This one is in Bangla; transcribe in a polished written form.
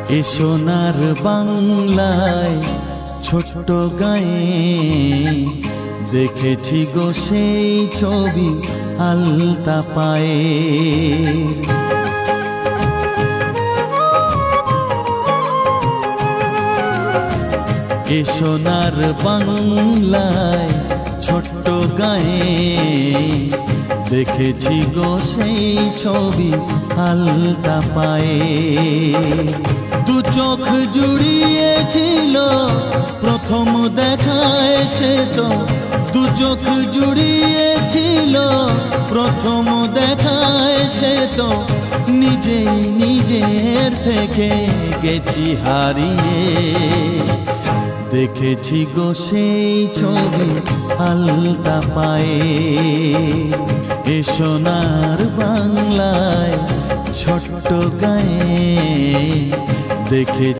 এ সোনার বাংলায় ছোট্ট গায়ে দেখেছি গো সেই ছবি আলতা পায়ে। এ সোনার বাংলায় ছোট্ট গায়ে দেখেছি গো সেই ছবি আলতা পায়ে। দু চোখ জুড়িয়েছিল প্রথম দেখায় সে তো, দু চোখ জুড়িয়েছিল প্রথম দেখায় সে তো, নিজেই নিজের থেকে গেছি হারিয়ে। দেখেছি গো সেই ছবি আলতা পায়ে। এ সোনার বাংলায় ছোট্ট গায়ে দেখে